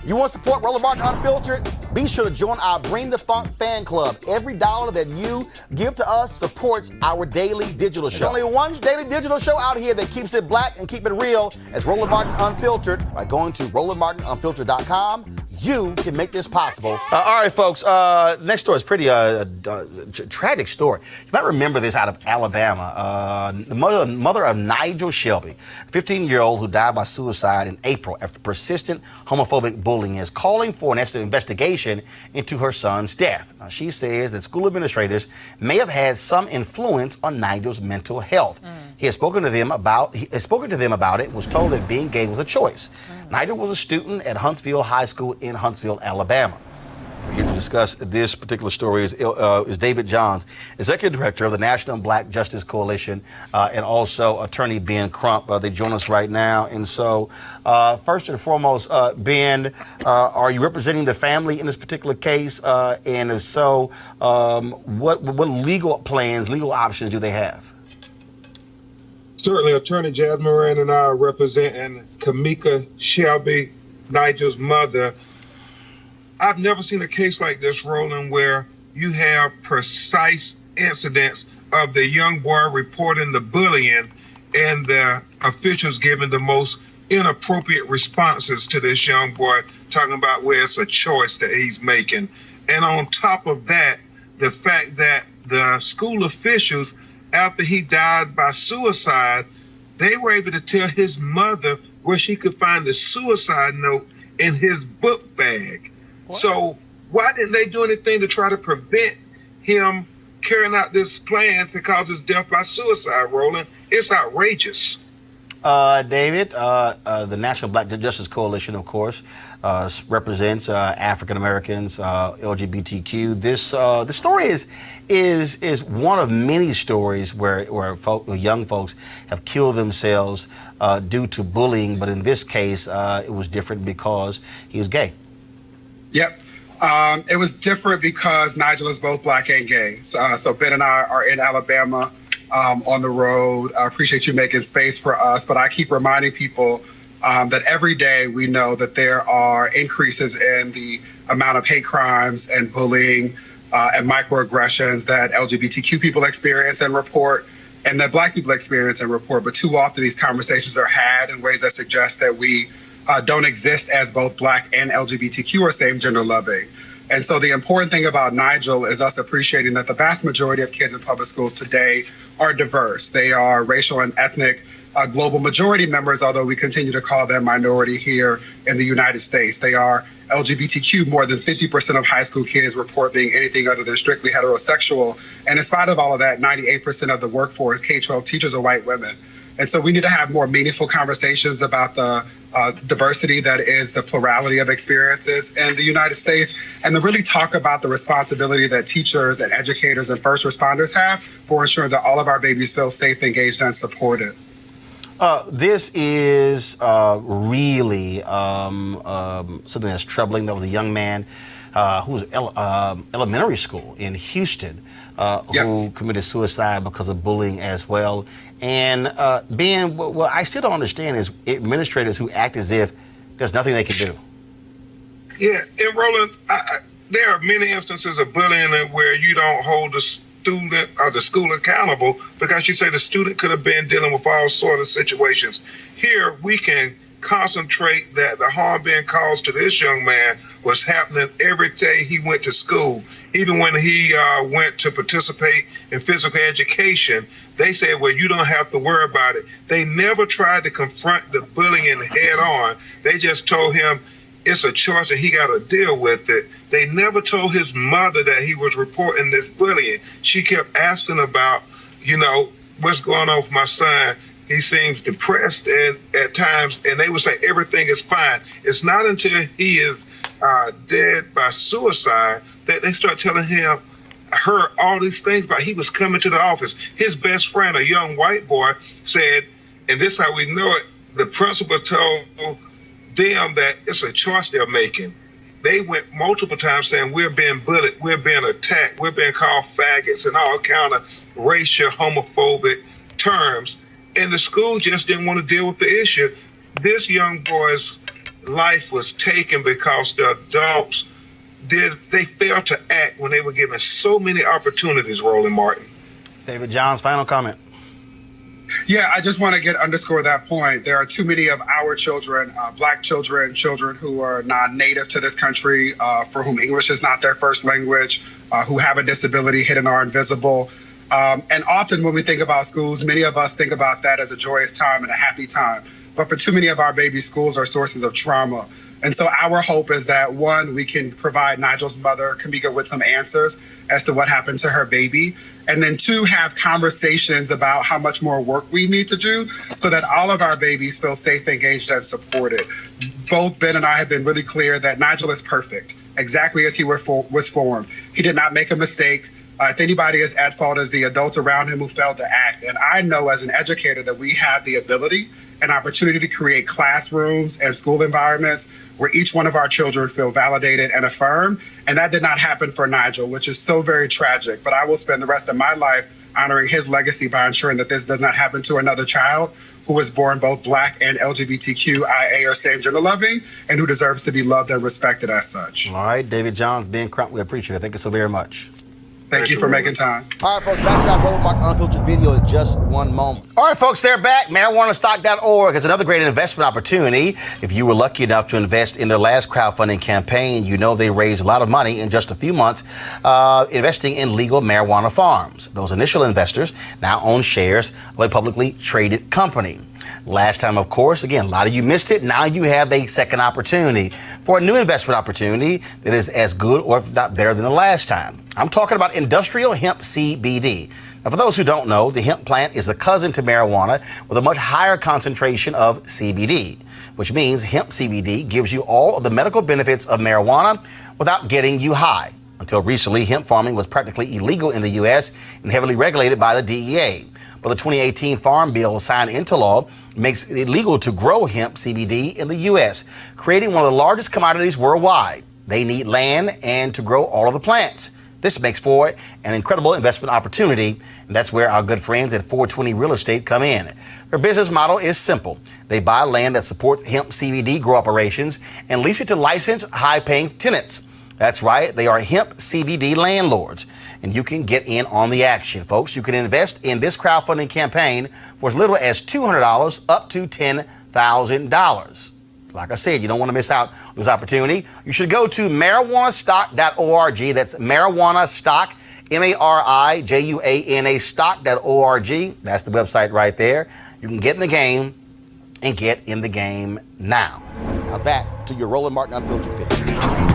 You want to support Roland Martin Unfiltered? Be sure to join our Bring the Funk fan club. Every dollar that you give to us supports our daily digital show. There's only one daily digital show out here that keeps it black and keep it real as Roland Martin Unfiltered. By going to RolandMartinUnfiltered.com, you can make this possible. All right, folks. Next story is pretty tragic story. You might remember this out of Alabama. The mother of Nigel Shelby, a 15-year-old who died by suicide in April after persistent homophobic bullying, is calling for an investigation into her son's death. Now, she says that school administrators may have had some influence on Nigel's mental health. He has spoken to them about it and was told that being gay was a choice. Nigel was a student at Huntsville High School in Huntsville, Alabama. We're here to discuss this particular story is David Johns, Executive Director of the National Black Justice Coalition, and also Attorney Ben Crump. They join us right now. And so, first and foremost, Ben, are you representing the family in this particular case? And if so, what legal plans, legal options do they have? Certainly, Attorney Jasmine Moran and I are representing Kamika Shelby, Nigel's mother. I've never seen a case like this, Roland, where you have precise incidents of the young boy reporting the bullying and the officials giving the most inappropriate responses to this young boy, talking about where it's a choice that he's making. And on top of that, the fact that the school officials, after he died by suicide, they were able to tell his mother where she could find the suicide note in his book bag. What? So why didn't they do anything to try to prevent him carrying out this plan to cause his death by suicide, Roland? It's outrageous. David, the National Black Justice Coalition, of course, represents African Americans, LGBTQ. This story is one of many stories where young folks have killed themselves due to bullying, but in this case, it was different because he was gay. Yep. It was different because Nigel is both black and gay. So Ben and I are in Alabama on the road. I appreciate you making space for us, but I keep reminding people that every day we know that there are increases in the amount of hate crimes and bullying and microaggressions that LGBTQ people experience and report, and that black people experience and report. But too often these conversations are had in ways that suggest that we don't exist as both black and LGBTQ or same gender loving. And so the important thing about Nigel is us appreciating that the vast majority of kids in public schools today are diverse. They are racial and ethnic global majority members, although we continue to call them minority here in the United States. They are LGBTQ. More than 50% of high school kids report being anything other than strictly heterosexual. And in spite of all of that, 98% of the workforce, K-12 teachers, are white women. And so we need to have more meaningful conversations about the diversity that is the plurality of experiences in the United States, and to really talk about the responsibility that teachers and educators and first responders have for ensuring that all of our babies feel safe, engaged, and supported. This is really something that's troubling. There was a young man who was elementary school in Houston who committed suicide because of bullying as well. And Ben, what I still don't understand is administrators who act as if there's nothing they can do. Yeah, and Roland, there are many instances of bullying where you don't hold the student or the school accountable because you say the student could have been dealing with all sorts of situations. Here, we can concentrate that the harm being caused to this young man was happening every day he went to school. Even when he went to participate in physical education, they said, well, you don't have to worry about it. They never tried to confront the bullying head on. They just told him it's a choice and he got to deal with it. They never told his mother that he was reporting this bullying. She kept asking about, what's going on with my son. He seems depressed and at times, and they would say everything is fine. It's not until he is dead by suicide that they start telling her all these things about he was coming to the office. His best friend, a young white boy, said, and this is how we know it, the principal told them that it's a choice they're making. They went multiple times saying we're being bullied, we're being attacked, we're being called faggots and all kind of racial, homophobic terms. And the school just didn't want to deal with the issue. This young boy's life was taken because the adults they failed to act when they were given so many opportunities, Roland Martin. David Johns, final comment. Yeah, I just want to underscore that point. There are too many of our children, Black children, children who are non-native to this country, for whom English is not their first language, who have a disability, hidden or invisible. And often when we think about schools, many of us think about that as a joyous time and a happy time. But for too many of our babies, schools are sources of trauma. And so our hope is that, one, we can provide Nigel's mother, Kamika, with some answers as to what happened to her baby. And then, two, have conversations about how much more work we need to do so that all of our babies feel safe, engaged, and supported. Both Ben and I have been really clear that Nigel is perfect, exactly as he was formed. He did not make a mistake. If anybody is at fault, is the adults around him who failed to act. And I know as an educator that we have the ability and opportunity to create classrooms and school environments where each one of our children feel validated and affirmed. And that did not happen for Nigel, which is so very tragic. But I will spend the rest of my life honoring his legacy by ensuring that this does not happen to another child who was born both Black and LGBTQIA or same gender loving, and who deserves to be loved and respected as such. All right, David Johns, Ben Crump, we appreciate it. Thank you so very much. Thank you for making time. All right, folks, back to our Roland Martin Unfiltered video in just one moment. All right, folks, they're back. MarijuanaStock.org is another great investment opportunity. If you were lucky enough to invest in their last crowdfunding campaign, you know they raised a lot of money in just a few months investing in legal marijuana farms. Those initial investors now own shares of a publicly traded company. Last time, of course, again, a lot of you missed it. Now you have a second opportunity for a new investment opportunity that is as good or if not better than the last time. I'm talking about industrial hemp CBD. Now, for those who don't know, the hemp plant is a cousin to marijuana with a much higher concentration of CBD, which means hemp CBD gives you all of the medical benefits of marijuana without getting you high. Until recently, hemp farming was practically illegal in the U.S. and heavily regulated by the DEA. But the 2018 Farm Bill signed into law makes it illegal to grow hemp CBD in the U.S., creating one of the largest commodities worldwide. They need land and to grow all of the plants. This makes for an incredible investment opportunity, and that's where our good friends at 420 Real Estate come in. Their business model is simple. They buy land that supports hemp CBD grow operations and lease it to licensed, high-paying tenants. That's right, they are hemp CBD landlords, and you can get in on the action, folks. You can invest in this crowdfunding campaign for as little as $200 up to $10,000. Like I said, you don't want to miss out on this opportunity. You should go to marijuanastock.org. That's marijuanastock, MARIJUANA stock.org. That's the website right there. You can get in the game and get in the game now. Now back to your Roland Martin Unfiltered video.